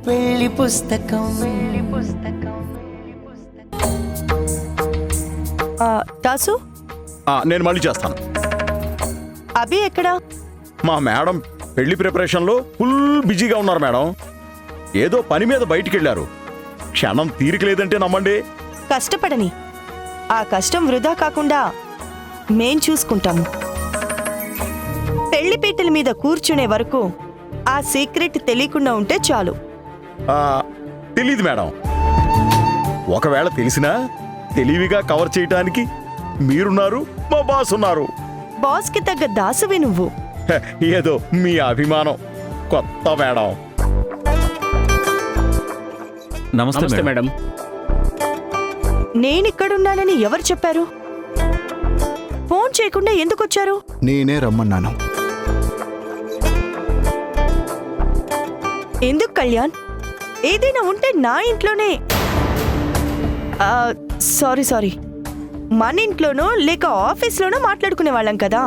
పెళ్లి పుస్తకం. దాసు, నేను మళ్ళీ చేస్తాను. అభి ఎక్కడా? మా మేడం పెళ్లి ప్రిపరేషన్లో ఫుల్ బిజీగా ఉన్నారు మేడం. ఏదో పని మీద బయటికి వెళ్ళారు. క్షణం తీరిక లేదంటే నమ్మండి. కష్టపడని, ఆ కష్టం వృధా కాకుండా మేం చూసుకుంటాము. పెళ్లి పీటల మీద కూర్చునే వరకు ఆ సీక్రెట్ తెలియకుండా ఉంటే చాలు. తెలీదు మేడం. ఒకవేళ తెలిసినా తెలివిగా కవర్ చేయటానికి మీరున్నారు, మా బాస్ ఉన్నారు. బాస్కి తగ్గ దాసువి నువ్వు. ఏదో మీ అభిమానం. కొత్త మేడం. నమస్తే మేడం. నేనిక్కడున్నానని ఎవరు చెప్పారు? ఫోన్ చేయకుండా ఎందుకు వచ్చారు? నేనే రమ్మన్నాను. ఎందుకు కళ్యాణ్? ఏదైనా ఉంటే నా ఇంట్లోనే, సారీ మన ఇంట్లోనో లేక ఆఫీస్లోనో మాట్లాడుకునే వాళ్ళం కదా.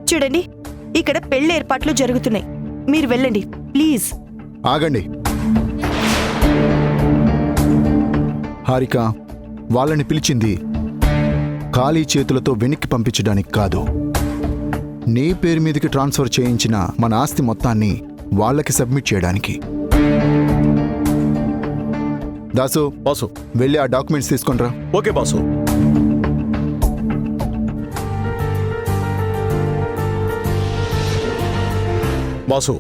చూడండి, ఇక్కడ పెళ్లి ఏర్పాట్లు జరుగుతున్నాయి. మీరు వెళ్ళండి ప్లీజ్. ఆగండి హారిక, వాళ్ళని పిలిచింది ఖాళీ చేతులతో వెనక్కి పంపించడానికి కాదు. నీ పేరు మీదకి ట్రాన్స్ఫర్ చేయించిన మన ఆస్తి మొత్తాన్ని వాళ్ళకి సబ్మిట్ చేయడానికి. దాసు, బాసు వెళ్ళి ఆ డాక్యుమెంట్స్ తీసుకొనిరా. Okay boss. బాసు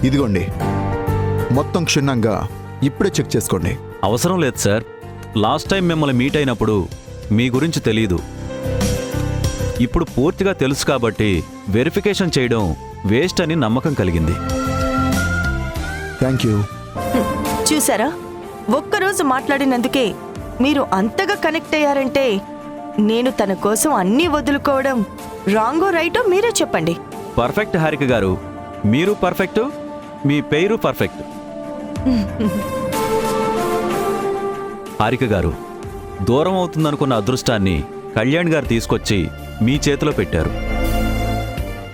ఇదిగోండి, మొత్తం క్షుణ్ణంగా ఇప్పుడే చెక్ చేసుకోండి. అవసరం లేదు సార్. లాస్ట్ టైం మిమ్మల్ని మీట్ అయినప్పుడు మీ గురించి తెలీదు. ఇప్పుడు పూర్తిగా తెలుసు కాబట్టి వెరిఫికేషన్ చేయడం వేస్ట్ అని నమ్మకం కలిగింది. Thank you. చూసారా, ఒక్కరోజు మాట్లాడినందుకే మీరు అంతగా కనెక్ట్ అయ్యారంటే నేను తన కోసం అన్నీ వదులుకోవడం రాంగో రైటో మీరే చెప్పండి. పర్ఫెక్ట్ హారిక గారు, మీరు పర్ఫెక్ట్, మీ పేరు పర్ఫెక్ట్. హారిక గారు, దూరం అవుతుందనుకున్న అదృష్టాన్ని కళ్యాణ్ గారు తీసుకొచ్చి మీ చేతిలో పెట్టారు.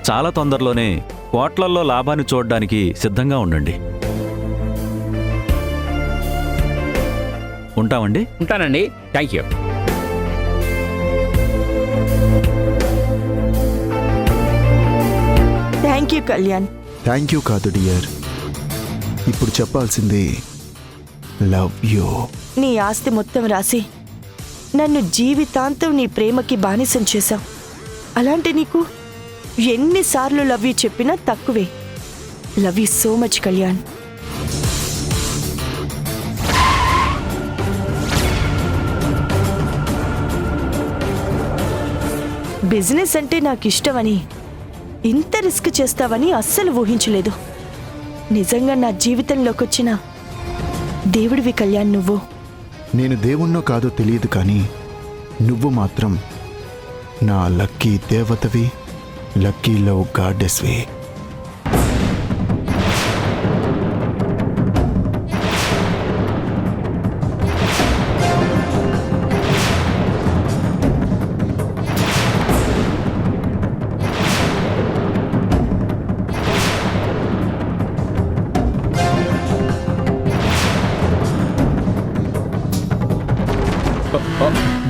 చాలా తొందరలోనే కోట్లల్లో లాభాన్ని చూడడానికి సిద్ధంగా ఉండండి. ఉంటామండి. ఉంటానండి. Thank you. Thank you Kalyan. Thank you కాదు డియర్, ఇప్పుడు చెప్పాల్సింది లవ్ యూ. నీ ఆస్తి మొత్తం రాసి నన్ను జీవితాంతం నీ ప్రేమకి బానిసం చేశావు. అలాంటి నీకు ఎన్నిసార్లు లవ్ యూ చెప్పినా తక్కువే. Love you so much Kalyan. Business అంటే నాకు ఇష్టమని, ఇంత రిస్క్ చేస్తావని అస్సలు ఊహించలేదు. నిజంగా నా జీవితంలోకి వచ్చిన దేవుడివి కళ్యాణ్ నువ్వు. నేను దేవుణ్ణో కాదో తెలియదు, కానీ నువ్వు మాత్రం నా లక్కీ దేవతవి, లక్కీ లవ్ గాడెస్వి.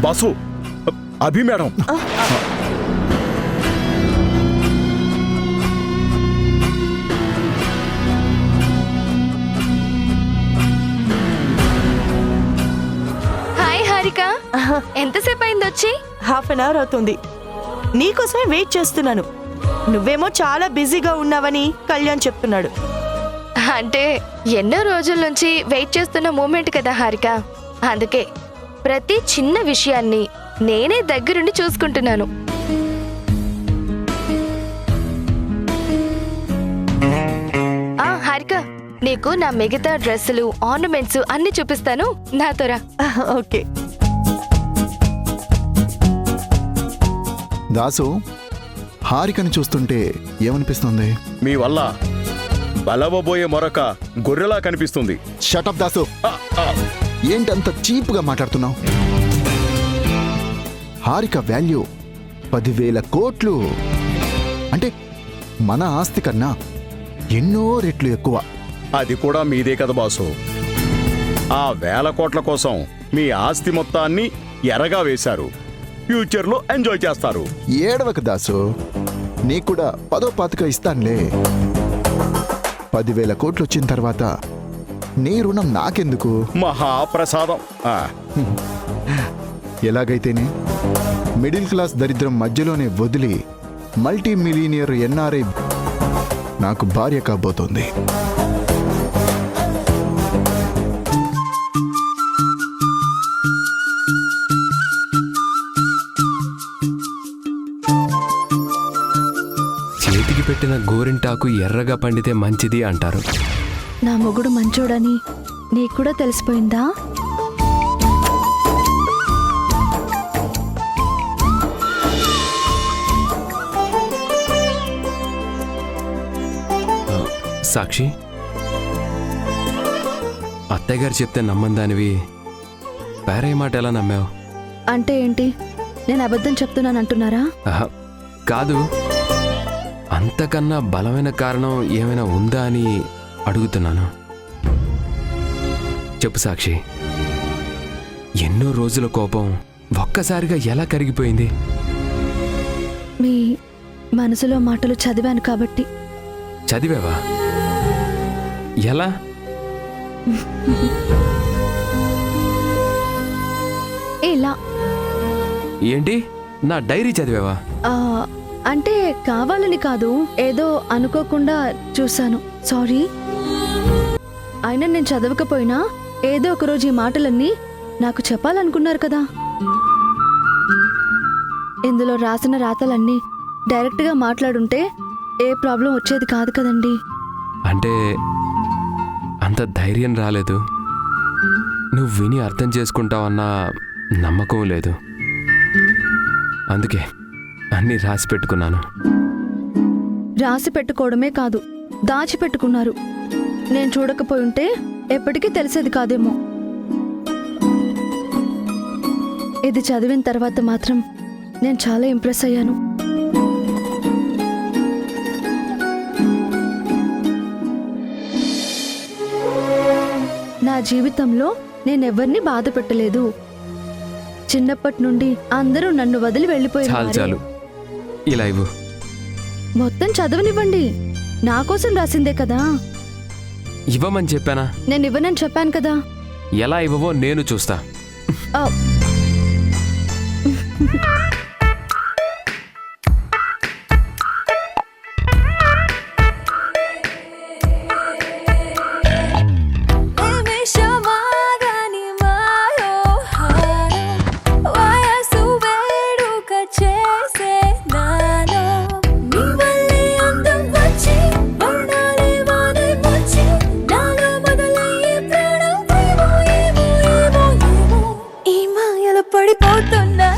బాసు, అభి మేడం. హాయ్ హారిక, ఎంతసేపు అయింది వచ్చి? హాఫ్ అన్ అవర్ అవుతుంది. నీకోసమే వెయిట్ చేస్తున్నాను. నువ్వేమో చాలా బిజీగా ఉన్నావని కళ్యాణ్ చెప్తున్నాడు. అంటే ఎన్నో రోజుల నుంచి వెయిట్ చేస్తున్న మూమెంట్ కదా హారిక, అందుకే ప్రతి చిన్న విషయాన్ని నేనే దగ్గరుండి చూసుకుంటున్నాను. హారిక, నీకు నా మిగతా డ్రెస్సులు, ఆర్నమెంట్స్ అన్ని చూపిస్తాను, నాతో రా. ఓకే. దాసు, హారికని చూస్తుంటే ఏమనిపిస్తుంది? మీ వల్ల బలవబోయే మరొక గొర్రెలా కనిపిస్తుంది. షటప్ దాసు, ఏంటంత చీప్గా మాట్లాడుతున్నావు? హారిక వాల్యూ 10,000 కోట్లు. అంటే మన ఆస్తి కన్నా ఎన్నో రెట్లు ఎక్కువ. అది కూడా మీదే కదా బాసు. ఆ 1000 కోట్ల కోసం మీ ఆస్తి మొత్తాన్ని ఎరగా వేశారు. ఫ్యూచర్లో ఎంజాయ్ చేస్తారు. ఏడవక దాసు, నీకు కూడా 10వ పాతిక ఇస్తానులే. 10,000 కోట్లు వచ్చిన తర్వాత నీ రుణం నాకెందుకు? మహాప్రసాదం. ఎలాగైతేనే మిడిల్ క్లాస్ దరిద్రం మధ్యలోనే వదిలి మల్టీ మిలీనియర్ ఎన్ఆర్ఐ నాకు భార్య కాబోతోంది. చేతికి పెట్టిన గోరింటాకు ఎర్రగా పండితే మంచిది అంటారు. నా మొగుడు మంచోడని నీకు కూడా తెలిసిపోయిందా? సాక్షి, అత్తయ్య గారు చెప్తే నమ్మందానివి పేరయ్య మాట ఎలా నమ్మావు? అంటే ఏంటి, నేను అబద్ధం చెప్తున్నాను అంటున్నారా? ఆహా, కాదు, అంతకన్నా బలమైన కారణం ఏమైనా ఉందా అని అడుగుతున్నాను. చెప్పు సాక్షి, ఎన్నో రోజుల కోపం ఒక్కసారిగా ఎలా కరిగిపోయింది? మీ మనసులో మాటలు చదివాను కాబట్టి. చదివావా? ఎలా? ఇలా. ఏంటి, నా డైరీ చదివావా? ఆ, అంటే కావాలని కాదు, ఏదో అనుకోకుండా చూశాను. సారీ. అయినా నేను చదవకపోయినా ఏదో ఒకరోజు ఈ మాటలన్నీ నాకు చెప్పాలనుకున్నారు కదా. ఇందులో రాసిన రాతలన్నీ డైరెక్ట్గా మాట్లాడుంటే ఏ ప్రాబ్లం వచ్చేది కాదు కదండి. అంటే అంత ధైర్యం రాలేదు. నువ్వు విని అర్థం చేసుకుంటావన్న నమ్మకం లేదు. అందుకే అన్నీ రాసి పెట్టుకున్నాను. రాసి పెట్టుకోవడమే కాదు, దాచిపెట్టుకున్నారు. నేను చూడకపోయి ఉంటే ఎప్పటికీ తెలిసేది కాదేమో. ఇది చదివిన తర్వాత మాత్రం నేను చాలా ఇంప్రెస్ అయ్యాను. నా జీవితంలో నేనెవ్వరిని బాధ పెట్టలేదు. చిన్నప్పటి నుండి అందరూ నన్ను వదిలి చాలు వెళ్ళిపోయారు. చాలు, ఇలా ఇవ్వు. మొత్తం చదవనివ్వండి, నా కోసం రాసిందే కదా. ఇవ్వమని చెప్పానా? నేను ఇవ్వనని చెప్పాను కదా. ఎలా ఇవ్వవో నేను చూస్తా. ఆ, పడిపోతున్నా